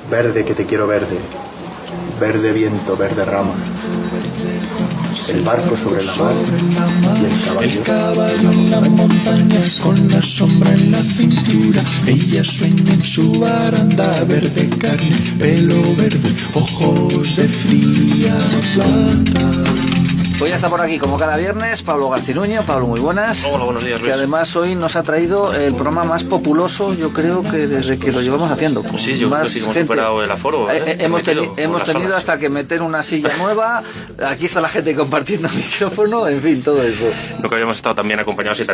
Verde que te quiero verde, verde viento, verde rama. El barco sobre la mar y el caballo en la montaña con la sombra en la cintura. Ella sueña en su baranda, verde carne, pelo verde, ojos de fría plata. Pues ya está por aquí, como cada viernes, Pablo Garcinuño. Pablo, muy buenas. Hola, buenos días, Luis. Que además hoy nos ha traído el programa más populoso, yo creo que desde que lo llevamos haciendo. Sí, yo creo que sí, hemos superado el aforo. Hemos tenido hasta que meter una silla nueva. Aquí está la gente compartiendo micrófono, en fin, todo esto. Nunca habíamos estado tan bien acompañados y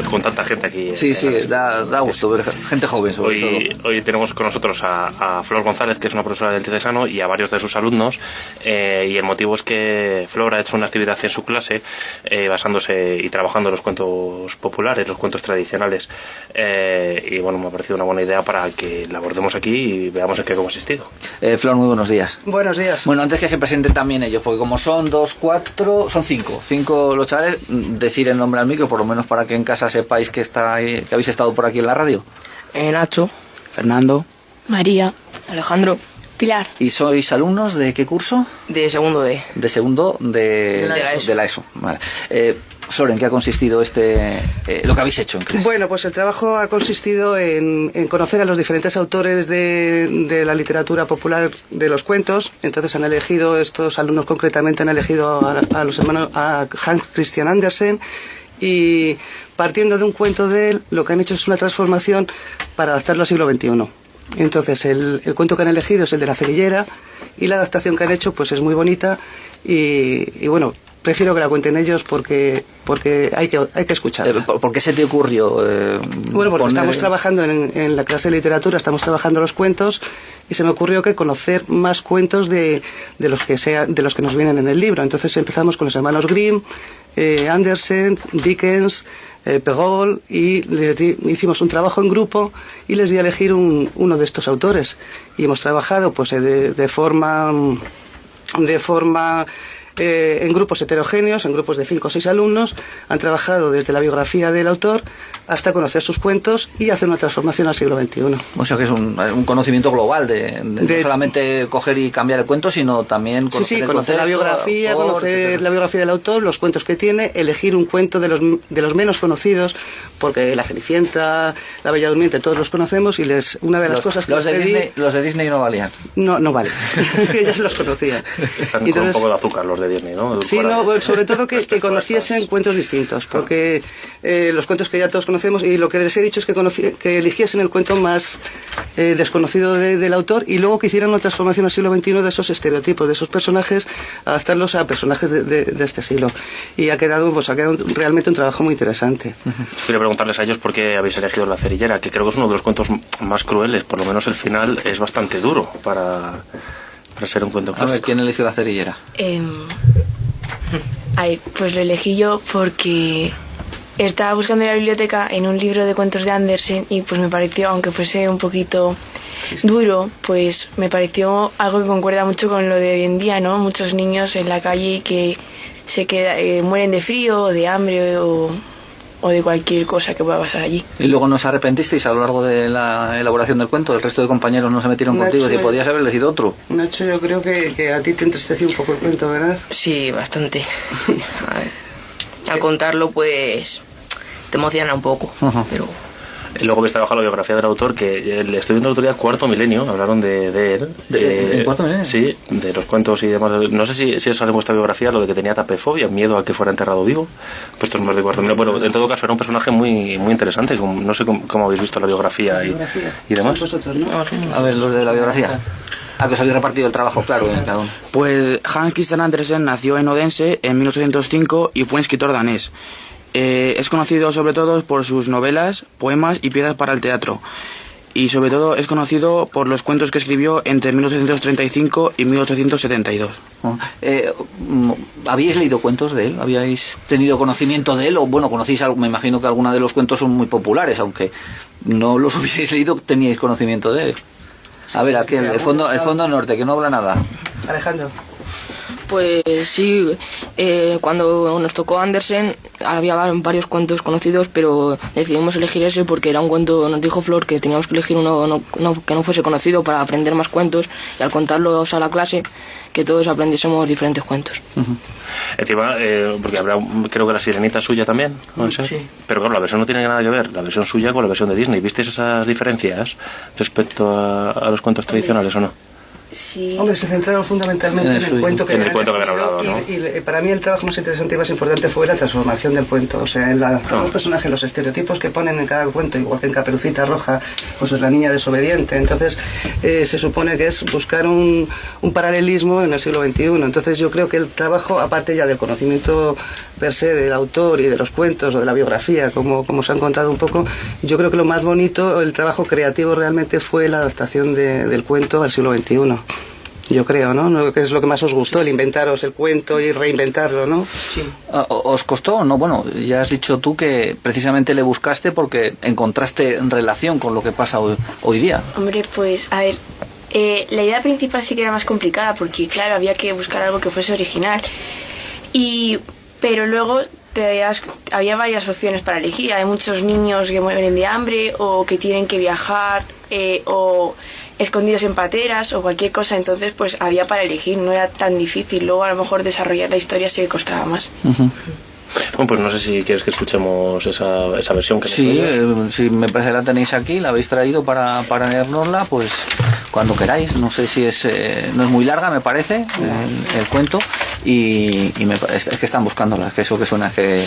con tanta gente aquí. Sí, da gusto ver gente joven, sobre todo. Hoy tenemos con nosotros a Flor González, que es una profesora del Diocesano, y a varios de sus alumnos. Y el motivo es que Flor ha hecho una actividad en su clase basándose y trabajando en los cuentos populares, los cuentos tradicionales, y bueno, me ha parecido una buena idea para que la abordemos aquí y veamos en qué ha consistido. Flor, muy buenos días. Buenos días. Bueno, antes que se presenten también ellos, porque como son 2, 4, son 5 los chavales, decir el nombre al micro, por lo menos para que en casa sepáis que habéis estado por aquí en la radio. Nacho, Fernando, María, Alejandro, Pilar. ¿Y sois alumnos de qué curso? de segundo D. De segundo de la ESO. Vale. Flor, ¿en qué ha consistido lo que habéis hecho en clase? Bueno, pues el trabajo ha consistido en conocer a los diferentes autores de la literatura popular de los cuentos. Entonces estos alumnos concretamente han elegido a los hermanos, a Hans Christian Andersen, y partiendo de un cuento de él, lo que han hecho es una transformación para adaptarlo al siglo XXI. Entonces el cuento que han elegido es el de la cerillera, y la adaptación que han hecho pues es muy bonita, y bueno, prefiero que la cuenten ellos porque hay que escucharla. ¿Por qué se te ocurrió? Bueno, porque estamos trabajando en la clase de literatura, estamos trabajando los cuentos, y se me ocurrió que conocer más cuentos de los que nos vienen en el libro. Entonces empezamos con los hermanos Grimm, Andersen, Dickens, Perrault, y hicimos un trabajo en grupo y les di a elegir uno de estos autores, y hemos trabajado pues de forma en grupos heterogéneos, en grupos de 5 o 6 alumnos. Han trabajado desde la biografía del autor hasta conocer sus cuentos y hacer una transformación al siglo XXI. O sea que es un conocimiento global de no solamente coger y cambiar el cuento, sino también conocer la biografía, conocer la biografía del autor, los cuentos que tiene, elegir un cuento de los menos conocidos, porque La Cenicienta, La Bella Durmiente, todos los conocemos, y una de las cosas que los de Disney no valían. No vale. Ellos los conocían. Están con un poco de azúcar los de Disney, ¿no? Sí, sobre todo que conociesen cuentos distintos, porque los cuentos que ya todos conocemos, y lo que les he dicho es que eligiesen el cuento más desconocido del autor, y luego que hicieran una transformación al siglo XXI de esos estereotipos, de esos personajes, adaptarlos a personajes de este siglo. Y ha quedado realmente un trabajo muy interesante. Quiero preguntarles a ellos por qué habéis elegido La cerillera, que creo que es uno de los cuentos más crueles, por lo menos el final es bastante duro para ser un cuento clásico. A ver, ¿quién eligió La cerillera? Pues lo elegí yo porque estaba buscando en la biblioteca en un libro de cuentos de Andersen, y pues me pareció, aunque fuese un poquito duro, pues me pareció algo que concuerda mucho con lo de hoy en día, ¿no? Muchos niños en la calle que mueren de frío o de hambre o de cualquier cosa que pueda pasar allí. ¿Y luego no os arrepentisteis a lo largo de la elaboración del cuento? ¿El resto de compañeros no se metieron contigo? ¿Que podías haber elegido otro? Nacho, yo creo que a ti te entristeció un poco el cuento, ¿verdad? Sí, bastante. Al contarlo, pues te emociona un poco. Pero Luego habéis trabajado la biografía del autor, que le estoy viendo la autoría Cuarto Milenio, hablaron de él. ¿De Cuarto Milenio? Sí, de los cuentos y demás. No sé si eso sale en vuestra biografía, lo de que tenía tapefobia, miedo a que fuera enterrado vivo. Pues esto es más de Cuarto Milenio. Bueno, en todo caso era un personaje muy interesante. No sé cómo habéis visto la biografía y demás. Vosotros, ¿no? A ver, los de la biografía. Que os habéis repartido el trabajo, claro, en cada uno. Pues Hans Christian Andersen nació en Odense en 1805 y fue un escritor danés. Es conocido sobre todo por sus novelas, poemas y piezas para el teatro. Y sobre todo es conocido por los cuentos que escribió entre 1835 y 1872. ¿Habíais leído cuentos de él? ¿Habíais tenido conocimiento de él? O bueno, conocéis algo, me imagino que algunos de los cuentos son muy populares, aunque no los hubierais leído, teníais conocimiento de él. A ver, aquel, el fondo norte, que no habla nada. Alejandro. pues sí, cuando nos tocó Andersen, había varios cuentos conocidos, pero decidimos elegir ese porque era un cuento, nos dijo Flor que teníamos que elegir uno que no fuese conocido para aprender más cuentos, y al contarlos a la clase que todos aprendiésemos diferentes cuentos. Encima, porque habrá, creo que La Sirenita es suya también, ¿no? Sí. Pero claro, la versión no tiene nada que ver, la versión suya con la versión de Disney. ¿Visteis esas diferencias respecto a los cuentos tradicionales o no? Sí. Hombre, se centraron fundamentalmente en el cuento que habían hablado, ¿no? Y para mí el trabajo más interesante y más importante fue la transformación del cuento. O sea, el adaptar a los personajes, los estereotipos que ponen en cada cuento, igual que en Caperucita Roja, pues es la niña desobediente. Entonces, se supone que es buscar un paralelismo en el siglo XXI. Entonces, yo creo que el trabajo, aparte ya del conocimiento per se del autor y de los cuentos o de la biografía, como se han contado un poco, yo creo que lo más bonito, el trabajo creativo realmente fue la adaptación del cuento al siglo XXI. Yo creo, ¿no? Que es lo que más os gustó, el inventaros el cuento y reinventarlo, ¿no? Sí. ¿Os costó o no? Bueno, ya has dicho tú que precisamente le buscaste porque encontraste relación con lo que pasa hoy día. Hombre, pues, a ver, la idea principal sí que era más complicada porque, claro, había que buscar algo que fuese original. Pero luego había varias opciones para elegir. Hay muchos niños que mueren de hambre o que tienen que viajar o escondidos en pateras o cualquier cosa, entonces pues había para elegir, no era tan difícil. Luego a lo mejor desarrollar la historia sí que costaba más. Bueno, pues no sé si quieres que escuchemos esa versión que sí, si me parece que la tenéis aquí, la habéis traído para leernosla, pues cuando queráis. No sé si no es muy larga, me parece, el cuento, y es que están buscándola, es que eso que suena que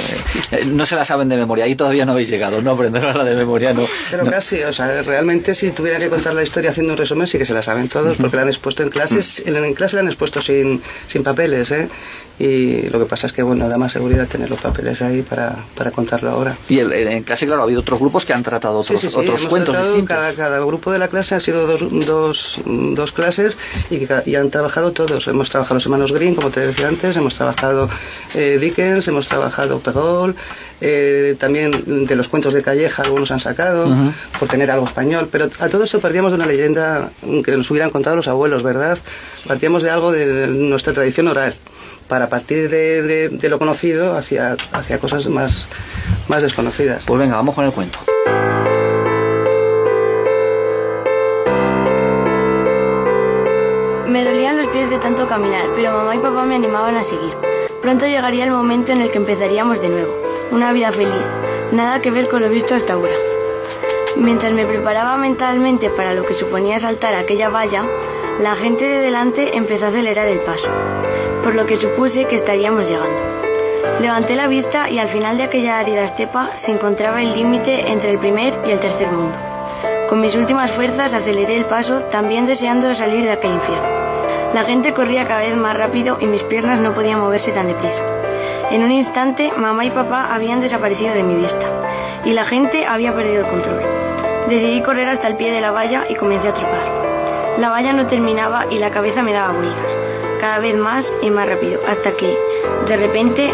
no se la saben de memoria, ahí todavía no habéis llegado, no aprenderla de memoria, no. Pero no. Casi, o sea, realmente si tuvieran que contar la historia haciendo un resumen sí que se la saben todos, porque la han expuesto en clases, en clase la han expuesto sin papeles, y lo que pasa es que, bueno, da más seguridad tener los papeles ahí para contarlo ahora. Y en clase, claro, ha habido otros grupos que han tratado otros cuentos distintos. Cada grupo de la clase ha sido dos clases y han trabajado todos. Hemos trabajado los hermanos Grimm, como te decía antes, hemos trabajado Dickens, hemos trabajado Perrault, también de los cuentos de Calleja algunos han sacado, por tener algo español, pero a todo esto partíamos de una leyenda que nos hubieran contado los abuelos, ¿verdad? Partíamos de algo de nuestra tradición oral, para partir de lo conocido hacia cosas más desconocidas. Pues venga, vamos con el cuento. Me dolían los pies de tanto caminar, pero mamá y papá me animaban a seguir. Pronto llegaría el momento en el que empezaríamos de nuevo, una vida feliz, nada que ver con lo visto hasta ahora. Mientras me preparaba mentalmente para lo que suponía saltar aquella valla, la gente de delante empezó a acelerar el paso, por lo que supuse que estaríamos llegando. Levanté la vista y al final de aquella árida estepa se encontraba el límite entre el primer y el tercer mundo. Con mis últimas fuerzas aceleré el paso, también deseando salir de aquel infierno. La gente corría cada vez más rápido y mis piernas no podían moverse tan deprisa. En un instante, mamá y papá habían desaparecido de mi vista y la gente había perdido el control. Decidí correr hasta el pie de la valla y comencé a trepar. La valla no terminaba y la cabeza me daba vueltas, cada vez más y más rápido, hasta que, de repente,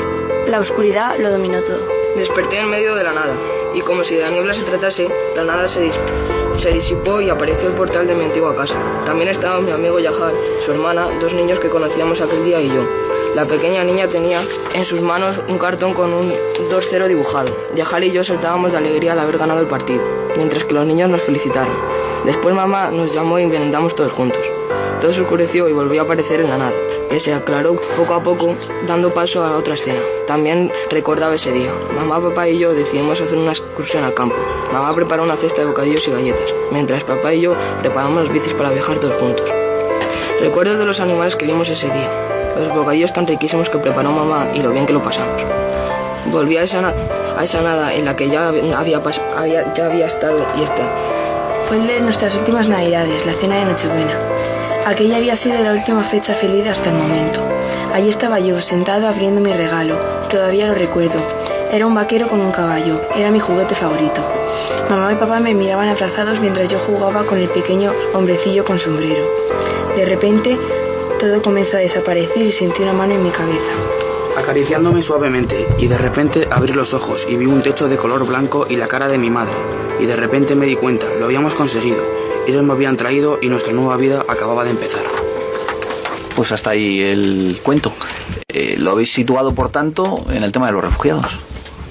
la oscuridad lo dominó todo. Desperté en medio de la nada, y como si de la niebla se tratase, la nada se disipó y apareció el portal de mi antigua casa. También estaba mi amigo Yahar, su hermana, dos niños que conocíamos aquel día y yo. La pequeña niña tenía en sus manos un cartón con un 2-0 dibujado. Yahar y yo saltábamos de alegría al haber ganado el partido, mientras que los niños nos felicitaron. Después mamá nos llamó y merendamos todos juntos. Todo se oscureció y volvió a aparecer en la nada, que se aclaró poco a poco, dando paso a otra escena. También recordaba ese día. Mamá, papá y yo decidimos hacer una excursión al campo. Mamá preparó una cesta de bocadillos y galletas, mientras papá y yo preparamos las bicis para viajar todos juntos. Recuerdo de los animales que vimos ese día, los bocadillos tan riquísimos que preparó mamá y lo bien que lo pasamos. Volví a esa nada en la que ya había estado y está. Fue el de nuestras últimas navidades, la cena de Nochebuena. Aquella había sido la última fecha feliz hasta el momento. Allí estaba yo, sentado abriendo mi regalo. Todavía lo recuerdo. Era un vaquero con un caballo. Era mi juguete favorito. Mamá y papá me miraban abrazados mientras yo jugaba con el pequeño hombrecillo con sombrero. De repente, todo comenzó a desaparecer y sentí una mano en mi cabeza, acariciándome suavemente, y de repente abrí los ojos y vi un techo de color blanco y la cara de mi madre. Y de repente me di cuenta, lo habíamos conseguido. Ellos me habían traído y nuestra nueva vida acababa de empezar. Pues hasta ahí el cuento. Lo habéis situado, por tanto, en el tema de los refugiados.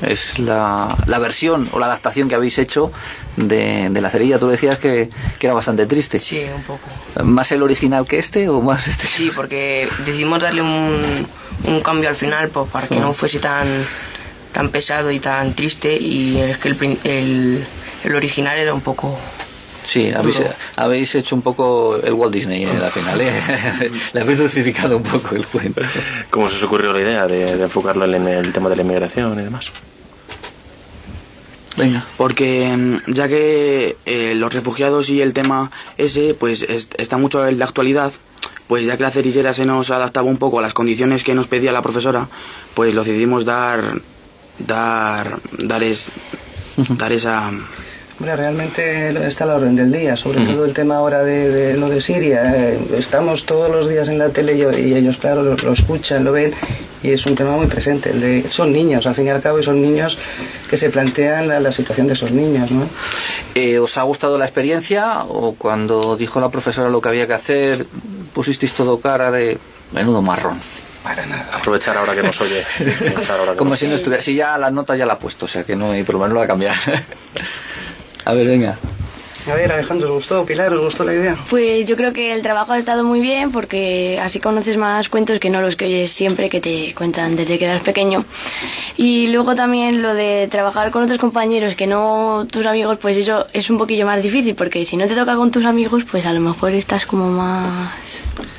Es la versión o la adaptación que habéis hecho de La cerilla. Tú decías que era bastante triste. Sí, un poco. ¿Más el original que este o más este? Sí, porque decidimos darle un cambio al final, pues, para que no fuese tan pesado y tan triste, y es que el original era un poco... Sí, habéis hecho un poco el Walt Disney al final, ¿eh? Le habéis dulcificado un poco el cuento. ¿Cómo se os ocurrió la idea de enfocarlo en el tema de la inmigración y demás? Venga. Porque ya que los refugiados y el tema ese pues está mucho en la actualidad, pues ya que La cerillera se nos adaptaba un poco a las condiciones que nos pedía la profesora, pues lo decidimos dar esa... Hombre, realmente está a la orden del día, sobre todo el tema ahora de lo de Siria. Estamos todos los días en la tele y ellos, claro, lo escuchan, lo ven, y es un tema muy presente. Son niños, al fin y al cabo, y son niños que se plantean la situación de esos niños, ¿no? ¿Os ha gustado la experiencia, o cuando dijo la profesora lo que había que hacer, pusisteis todo cara de menudo marrón? Para nada. Aprovechar ahora que nos oye. Como si no estuviera. Si ya la nota ya la ha puesto, o sea que no hay problema, no la va a cambiar. A ver, venga. A ver, Alejandro, ¿os gustó? Pilar, ¿os gustó la idea? Pues yo creo que el trabajo ha estado muy bien, porque así conoces más cuentos que no los que oyes siempre, que te cuentan desde que eras pequeño. Y luego también lo de trabajar con otros compañeros que no tus amigos, pues eso es un poquillo más difícil, porque si no te toca con tus amigos, pues a lo mejor estás como más...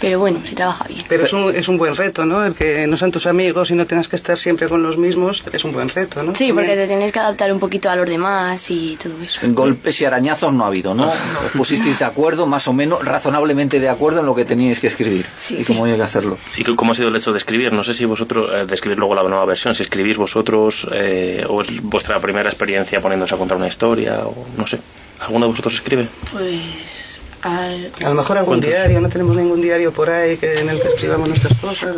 Pero bueno, se trabaja bien. Pero es un buen reto, ¿no? El que no sean tus amigos y no tengas que estar siempre con los mismos, es un buen reto, ¿no? Sí, porque te tienes que adaptar un poquito a los demás y todo eso. Golpes y arañazos no ha habido, ¿no? Os pusisteis de acuerdo, más o menos, razonablemente de acuerdo en lo que teníais que escribir. Sí, y cómo había que hacerlo. ¿Y cómo ha sido el hecho de escribir? No sé si vosotros, de escribir luego la nueva versión, si escribís vosotros, o es vuestra primera experiencia poniéndose a contar una historia, o no sé. ¿Alguno de vosotros escribe? Pues... A lo mejor algún diario, no tenemos ningún diario por ahí en el que escribamos nuestras cosas.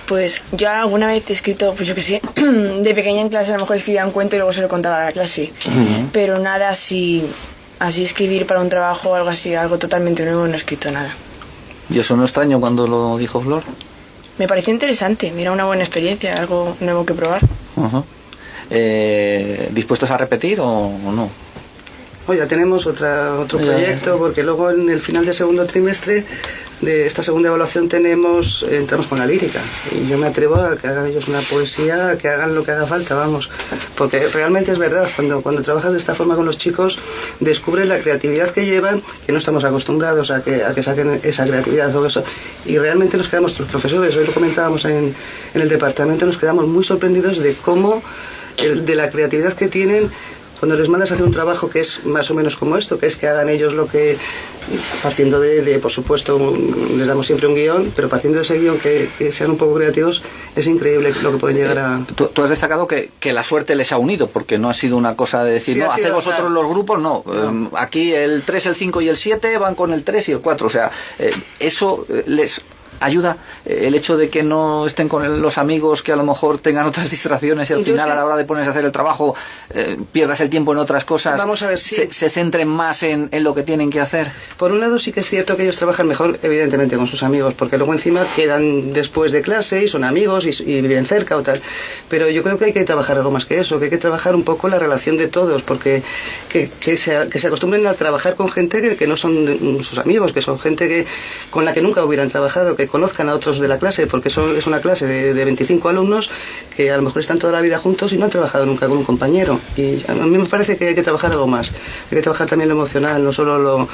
Pues yo alguna vez he escrito, pues yo qué sé, de pequeña en clase a lo mejor escribía un cuento y luego se lo contaba a la clase. Pero nada así escribir para un trabajo o algo así, algo totalmente nuevo, no he escrito nada. ¿Y eso no extraño cuando lo dijo Flor? Me pareció interesante, mira, una buena experiencia, algo nuevo que probar. ¿Dispuestos a repetir o no? Hoy ya tenemos otro proyecto, porque luego en el final del segundo trimestre de esta segunda evaluación entramos con la lírica, y yo me atrevo a que hagan ellos una poesía, que hagan lo que haga falta, vamos, porque realmente es verdad, cuando trabajas de esta forma con los chicos, descubres la creatividad que llevan, que no estamos acostumbrados a que saquen esa creatividad o eso, y realmente nos quedamos, los profesores, hoy lo comentábamos en el departamento, nos quedamos muy sorprendidos de cómo, de la creatividad que tienen. Cuando les mandas a hacer un trabajo que es más o menos como esto, que es que hagan ellos lo que, partiendo de por supuesto, les damos siempre un guión, pero partiendo de ese guión que sean un poco creativos, es increíble lo que pueden llegar a... Tú has destacado que la suerte les ha unido, porque no ha sido una cosa de decir, sí, no, haced vosotros los grupos, no. Aquí el 3, el 5 y el 7 van con el 3 y el 4, o sea, eso les... ayuda el hecho de que no estén con los amigos, que a lo mejor tengan otras distracciones y al final a la hora de ponerse a hacer el trabajo pierdas el tiempo en otras cosas. Vamos a ver si se centren más en lo que tienen que hacer. Por un lado sí que es cierto que ellos trabajan mejor evidentemente con sus amigos, porque luego encima quedan después de clase y son amigos y viven cerca o tal, pero yo creo que hay que trabajar algo más que eso, que hay que trabajar un poco la relación de todos, porque que se acostumbren a trabajar con gente que no son sus amigos, que son gente con la que nunca hubieran trabajado, que conozcan a otros de la clase, porque es una clase de 25 alumnos que a lo mejor están toda la vida juntos y no han trabajado nunca con un compañero, y a mí me parece que hay que trabajar algo más, hay que trabajar también lo emocional, no solo lo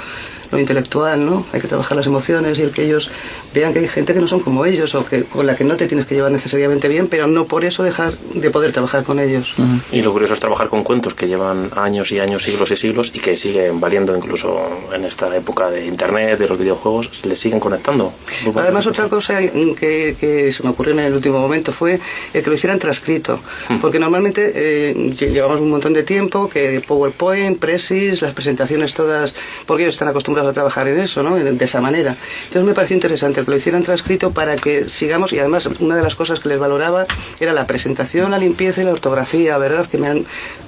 intelectual, ¿no? Hay que trabajar las emociones y el que ellos vean que hay gente que no son como ellos o que con la que no te tienes que llevar necesariamente bien, pero no por eso dejar de poder trabajar con ellos. Y lo curioso es trabajar con cuentos que llevan años y años, siglos y siglos, y que siguen valiendo incluso en esta época de internet, de los videojuegos, les siguen conectando. Además, otra cosa que se me ocurrió en el último momento fue el que lo hicieran transcrito, porque normalmente llevamos un montón de tiempo que PowerPoint, Presis, las presentaciones todas, porque ellos están acostumbrados a trabajar en eso, ¿no? De esa manera. Entonces me pareció interesante que lo hicieran transcrito para que sigamos, y además una de las cosas que les valoraba era la presentación, la limpieza y la ortografía, ¿verdad?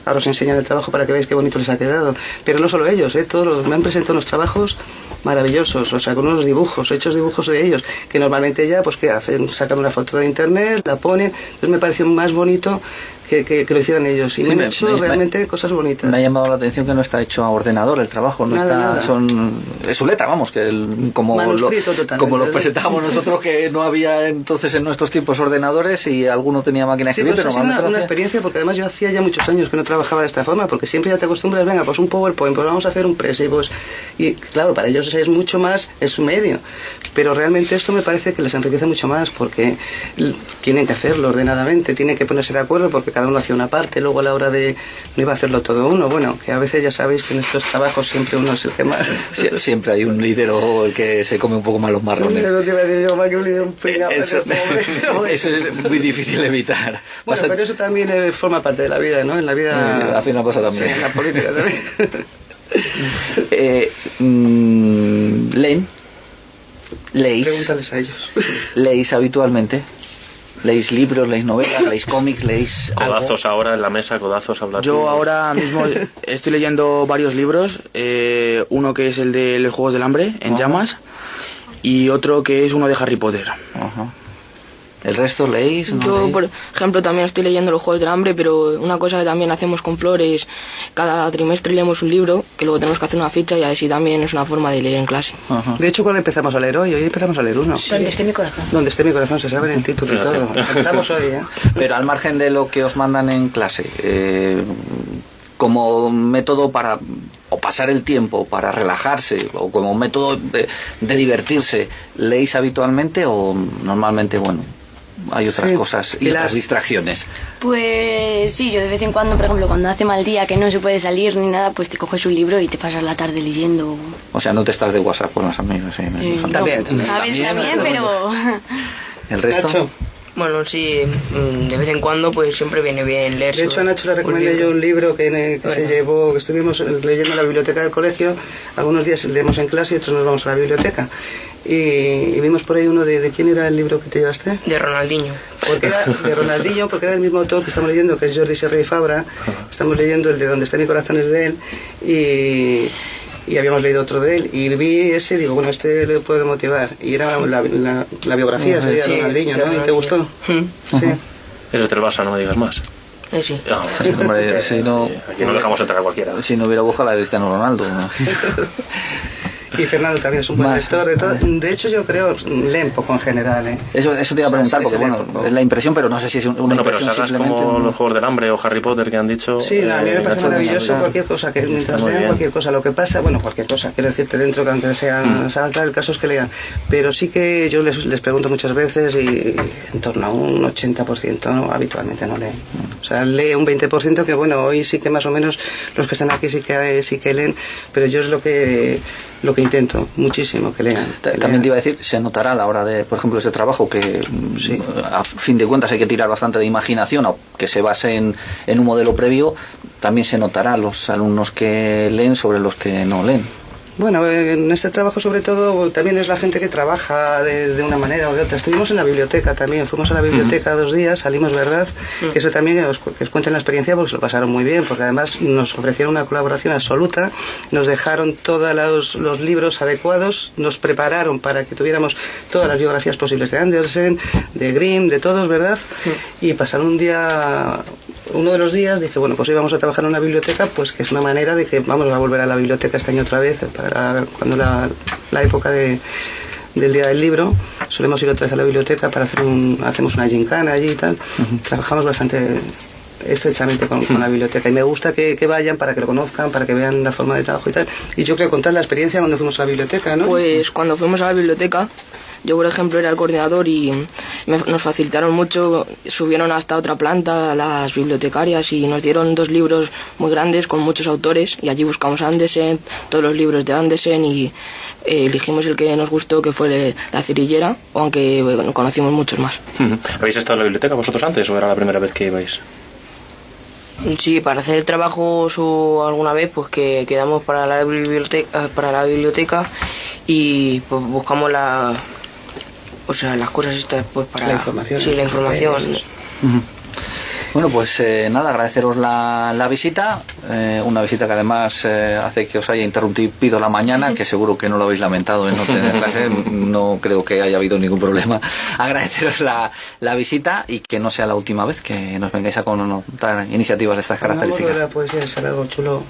Ahora os enseñan el trabajo para que veáis qué bonito les ha quedado. Pero no solo ellos, todos me han presentado unos trabajos maravillosos, o sea, con unos dibujos, hechos dibujos de ellos, que normalmente ya, pues ¿qué hacen? Sacan una foto de internet, la ponen. Entonces me pareció más bonito que lo hicieran ellos. Y Sí, me han hecho realmente cosas bonitas. Me ha llamado la atención que no está hecho a ordenador el trabajo, no Nada, está, nada. Es su letra, vamos, que como Manuscrito totalmente. como lo presentábamos nosotros, que no había entonces en nuestros tiempos ordenadores y alguno tenía máquina de Sí, escribir, pero pero ha sido normalmente una lo hacía. experiencia, porque además yo hacía ya muchos años que no trabajaba de esta forma, porque siempre ya te acostumbras, venga, pues un PowerPoint, pues vamos a hacer un press, y claro, para ellos es mucho más, es su medio, pero realmente esto me parece que les enriquece mucho más, porque tienen que hacerlo ordenadamente, tienen que ponerse de acuerdo, porque cada uno hacía una parte, luego a la hora de no iba a hacerlo todo uno, bueno, que a veces ya sabéis que en estos trabajos siempre uno es el que más... Siempre hay un líder o el que se come un poco más los marrones. No te iba a decir yo, más que un líder, un pringao, Eso, pobre. eso es muy difícil de evitar. Bueno, pero eso también forma parte de la vida, ¿no? En la vida... Al final pasa también. Sí, en la política también. ¿Leen? ¿Leéis? Pregúntales a ellos. ¿Leéis habitualmente? ¿Leéis libros, leéis novelas, leéis cómics, leéis algo? Codazos ahora en la mesa, codazos hablar. Yo ahora mismo estoy leyendo varios libros, uno que es el de Los Juegos del Hambre, en llamas, y otro que es uno de Harry Potter. Ajá. ¿El resto leéis? ¿No Yo, leéis? por ejemplo, también estoy leyendo Los Juegos del Hambre, pero una cosa que también hacemos con Flor es cada trimestre leemos un libro, que luego tenemos que hacer una ficha y así también es una forma de leer en clase. Ajá. De hecho, ¿cuál empezamos a leer hoy? Hoy empezamos a leer uno. Donde esté mi corazón. Donde esté mi corazón, se sabe el título y todo. Empezamos hoy, ¿eh? Pero al margen de lo que os mandan en clase, como método para o pasar el tiempo, para relajarse, o como método de divertirse, ¿leéis habitualmente o normalmente, bueno, hay otras Sí, cosas y Pilar. otras distracciones? Pues sí, yo de vez en cuando, por ejemplo, cuando hace mal día que no se puede salir ni nada, pues te coges un libro y te pasas la tarde leyendo. O sea, no te estás de WhatsApp con las amigas. ¿Sí? No, También. a veces también, pero... ¿El resto? Nacho. Bueno, sí, de vez en cuando pues siempre viene bien leer. De hecho, a Nacho le recomendé yo un libro que se llevó, que estuvimos leyendo en la biblioteca del colegio. Algunos días leemos en clase y otros nos vamos a la biblioteca. Y vimos por ahí uno de ¿quién era el libro que te llevaste? De Ronaldinho. Porque era de Ronaldinho, porque era el mismo autor que estamos leyendo, que es Jordi Serra y Fabra. Estamos leyendo el de Donde está mi corazón es de él, y habíamos leído otro de él, y vi ese y digo, bueno, este le puede motivar. Y era la biografía, sería Sí, Ronaldinho, de ¿no? ¿Y te Ronaldinho. gustó? Sí. Eres del Barça, no me digas más. Sí. No, Hombre, si no, aquí no dejamos entrar a cualquiera. si no hubiera buscado la de Cristiano Ronaldo, ¿no? Y Fernando también es un buen Más. lector de todo. De hecho, yo creo, leen poco en general, ¿eh? Eso te iba a preguntar, Sí, porque se lee bueno, poco. es la impresión, pero no sé si es una Bueno, pero impresión sagas simplemente. como Los Juegos del Hambre o Harry Potter que han dicho. Sí, a mí me parece Nacho, maravilloso cualquier cosa, que mientras muy lean bien. cualquier cosa, lo que pasa, bueno, cualquier cosa, quiero decirte dentro que aunque sean salta, el caso es que lean, pero sí que yo les pregunto muchas veces y en torno a un 80% ¿no? Habitualmente no leen. O sea, lee un 20% que bueno, hoy sí que más o menos los que están aquí sí que leen, pero yo es lo que intento muchísimo que lean. También te iba a decir, se notará a la hora de, por ejemplo, ese trabajo que a fin de cuentas hay que tirar bastante de imaginación, o que se base en un modelo previo, también se notará los alumnos que leen sobre los que no leen. Bueno, en este trabajo sobre todo también es la gente que trabaja de una manera o de otra. Estuvimos en la biblioteca también, fuimos a la biblioteca 2 días, salimos, ¿verdad? Que eso también que os cuenten la experiencia porque se lo pasaron muy bien, porque además nos ofrecieron una colaboración absoluta, nos dejaron todos los libros adecuados, nos prepararon para que tuviéramos todas las biografías posibles de Andersen, de Grimm, de todos, ¿verdad? Y pasaron un día... Uno de los días dije, bueno, pues hoy vamos a trabajar en una biblioteca, pues que es una manera de que vamos a volver a la biblioteca este año otra vez, para cuando la época del Día del Libro, solemos ir otra vez a la biblioteca para hacemos una gincana allí y tal. Trabajamos bastante estrechamente con la biblioteca y me gusta que vayan para que lo conozcan, para que vean la forma de trabajo y tal. Y yo creo contar la experiencia cuando fuimos a la biblioteca, ¿no? Pues cuando fuimos a la biblioteca, yo por ejemplo era el coordinador y nos facilitaron mucho, subieron hasta otra planta las bibliotecarias y nos dieron 2 libros muy grandes con muchos autores y allí buscamos a Andersen, todos los libros de Andersen y elegimos el que nos gustó, que fue La Cirillera, aunque conocimos muchos más. ¿Habéis estado en la biblioteca vosotros antes o era la primera vez que ibais? Sí, para hacer trabajos o alguna vez pues que quedamos para la biblioteca y pues buscamos las cosas estas pues para la información. Sí, la información. Bueno, pues nada, agradeceros la visita, una visita que además hace que os haya interrumpido la mañana, que seguro que no lo habéis lamentado en no tener clase, no creo que haya habido ningún problema. Agradeceros la visita y que no sea la última vez que nos vengáis a contar iniciativas de estas características. La poesía es algo chulo,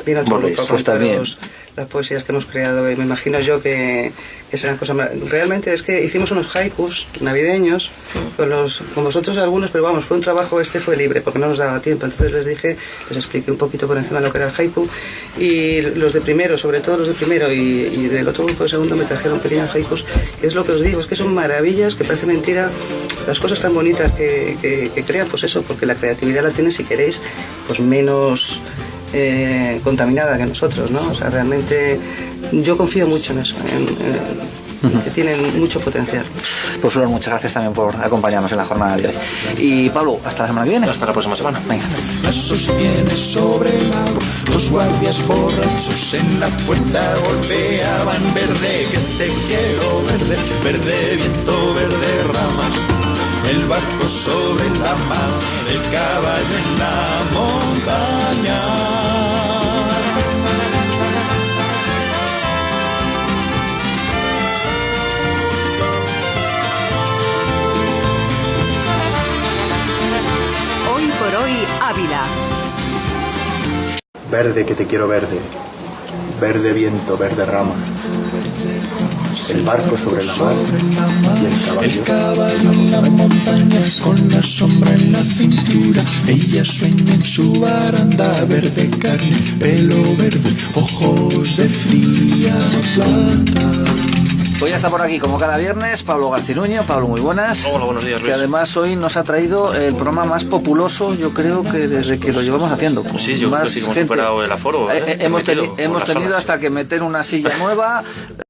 vino chulo para contaros las poesías que hemos creado, y me imagino yo que serán cosas. Realmente es que hicimos unos haikus navideños con vosotros algunos, pero vamos, fue un trabajo, fue libre porque no nos daba tiempo. Entonces les expliqué un poquito por encima de lo que era el haiku, y los de primero, sobre todo los de primero y del otro grupo de segundo, me trajeron pequeños haikus, que es lo que os digo, es que son maravillas, que parece mentira las cosas tan bonitas que crean, pues eso, porque la creatividad la tiene, si queréis, pues menos contaminada que nosotros, ¿no? O sea, realmente yo confío mucho en eso, que tienen mucho potencial. Pues Flor, muchas gracias también por acompañarnos en la jornada de hoy. Y Pablo, hasta la semana que viene. Hasta la próxima semana. Venga. La sostiene sobre el lago, los guardias borrachos en la puerta golpeaban. Verde, que te quiero, verde, verde viento, verde ramas. El barco sobre la mar, el caballo en la montaña. Hoy por hoy, Ávila. Verde, que te quiero, verde. Verde viento, verde rama. El barco sobre la mar y el caballo en la montaña, con la sombra en la cintura. Ella sueña en su baranda, verde carne, pelo verde, ojos de fría plata. Pues ya está por aquí, como cada viernes, Pablo Garcinuño. Pablo, muy buenas. Hola, buenos días, Luis. Que además hoy nos ha traído el programa más populoso, yo creo que desde que lo llevamos haciendo. Sí, yo creo que sí, hemos superado el aforo. Hemos tenido hasta que meter una silla nueva.